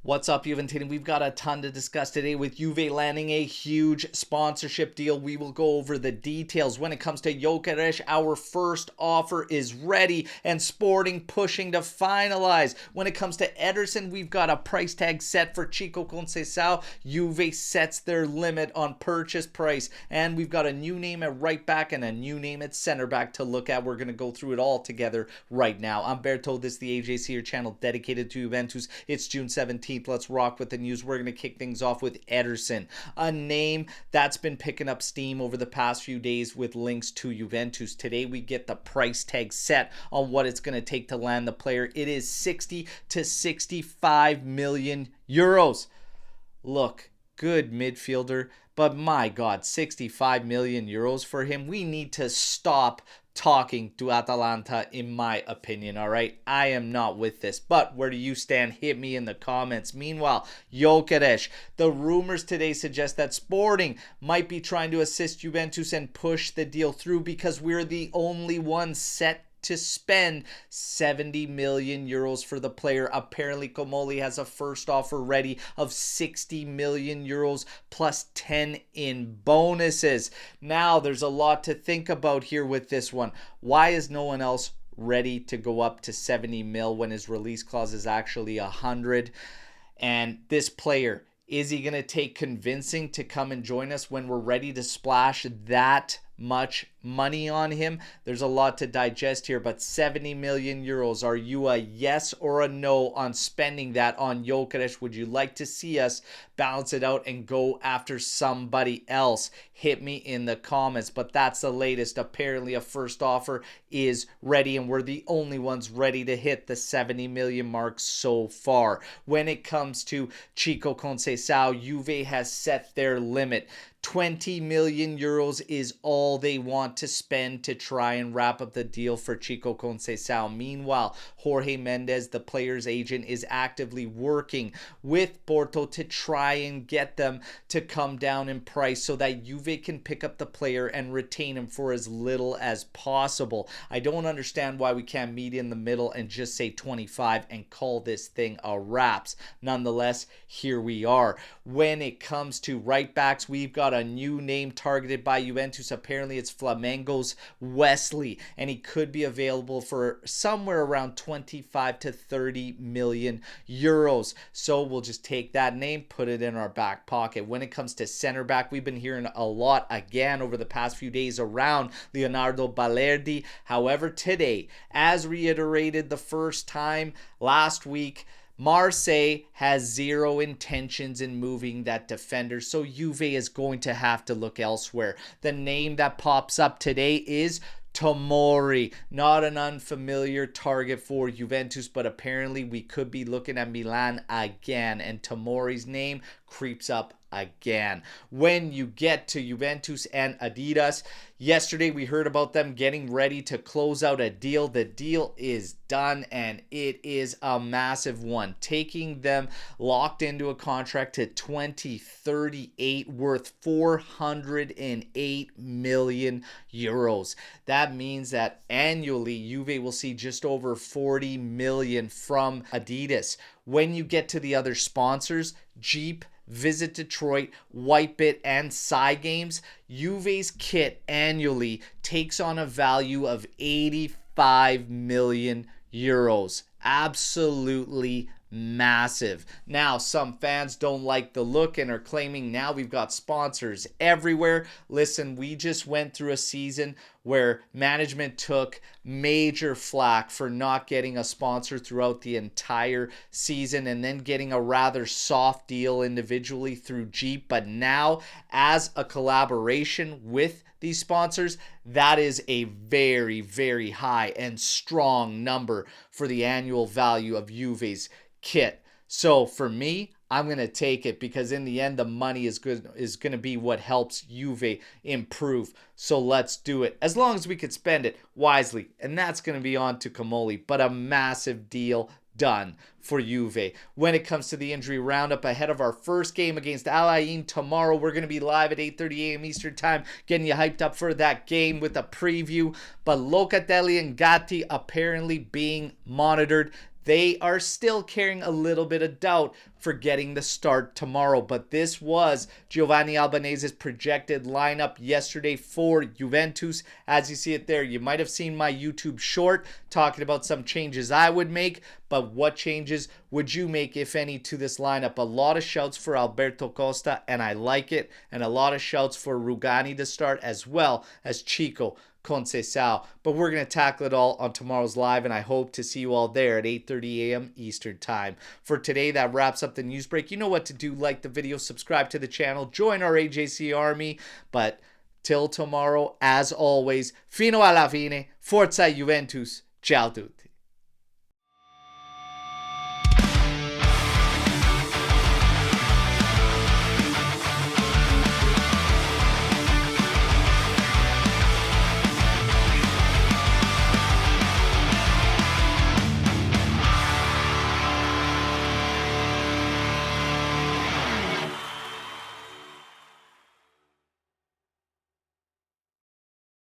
What's up, Juventus? We've got a ton to discuss today with Juve landing a huge sponsorship deal. We will go over the details. When it comes to Gyokeres, our first offer is ready and Sporting pushing to finalize. When it comes to Ederson, we've got a price tag set for Sérgio Conceição. Juve sets their limit on purchase price. And we've got a new name at right back and a new name at center back to look at. We're going to go through it all together right now. I'm Berto. This is the AJC, your channel dedicated to Juventus. It's June 17th. Let's rock with the news. We're going to kick things off with Ederson, a name that's been picking up steam over the past few days with links to Juventus. Today we get the price tag set on what it's going to take to land the player. It is 60 to 65 million euros. Look, good midfielder, but my God, 65 million euros for him. We need to stop talking to Atalanta, in my opinion. All right, I am not with this, but where do you stand? Hit me in the comments. Meanwhile, Gyökeres, the rumors today suggest that Sporting might be trying to assist Juventus and push the deal through because we're the only ones set to spend 70 million euros for the player. Apparently, Comoli has a first offer ready of 60 million euros plus 10 in bonuses. Now, there's a lot to think about here with this one. Why is no one else ready to go up to 70 mil when his release clause is actually 100? And this player, is he going to take convincing to come and join us when we're ready to splash that much money on him? There's a lot to digest here, but 70 million euros. Are you a yes or a no on spending that on Gyökeres? Would you like to see us balance it out and go after somebody else? Hit me in the comments, but that's the latest. Apparently a first offer is ready and we're the only ones ready to hit the 70 million mark so far. When it comes to Sérgio Conceição, Juve has set their limit. 20 million euros is all they want to spend to try and wrap up the deal for Sérgio Conceição. Meanwhile, Jorge Mendes, the player's agent, is actively working with Porto to try and get them to come down in price so that Juve can pick up the player and retain him for as little as possible. I don't understand why we can't meet in the middle and just say 25 and call this thing a wraps. Nonetheless, here we are. When it comes to right backs, we've got a new name targeted by Juventus. Apparently it's Flamengo's Wesley, and he could be available for somewhere around 25 to 30 million euros. So we'll just take that name, put it in our back pocket. When it comes to center back, we've been hearing a lot again over the past few days around Leonardo Balerdi. However, today, as reiterated the first time last week, Marseille has zero intentions in moving that defender, so Juve is going to have to look elsewhere. The name that pops up today is Tomori, not an unfamiliar target for Juventus, but apparently we could be looking at Milan again, and Tomori's name creeps up again. When you get to Juventus and Adidas, yesterday we heard about them getting ready to close out a deal. The deal is done and it is a massive one, taking them locked into a contract to 2038 worth 408 million euros. That means that annually Juve will see just over 40 million from Adidas. When you get to the other sponsors, Jeep, Visit Detroit, Whitebit, and Cygames, Juve's kit annually takes on a value of 85 million euros. Absolutely massive. Now, some fans don't like the look and are claiming now we've got sponsors everywhere. Listen, we just went through a season where management took major flack for not getting a sponsor throughout the entire season and then getting a rather soft deal individually through Jeep. But now, as a collaboration with these sponsors, that is a very, very high and strong number for the annual value of Juve's kit. So for me, I'm going to take it because in the end, the money is going to be what helps Juve improve. So let's do it. As long as we could spend it wisely. And that's going to be on to Comoli. But a massive deal done for Juve. When it comes to the injury roundup ahead of our first game against Al Ain tomorrow, we're going to be live at 8:30 a.m. Eastern Time, getting you hyped up for that game with a preview. But Locatelli and Gatti apparently being monitored. they are still carrying a little bit of doubt for getting the start tomorrow. But this was Giovanni Albanese's projected lineup yesterday for Juventus. As you see it there, you might have seen my YouTube short talking about some changes I would make, but what changes would you make, if any, to this lineup? A lot of shouts for Alberto Costa, and I like it, and a lot of shouts for Rugani to start, as well as Sérgio Conceição. But we're going to tackle it all on tomorrow's live, and I hope to see you all there at 8:30 a.m. Eastern Time. For today, that wraps up the news break. You know what to do. Like the video, subscribe to the channel, join our AJC army. But till tomorrow, as always, fino alla fine, forza Juventus. Ciao tutti.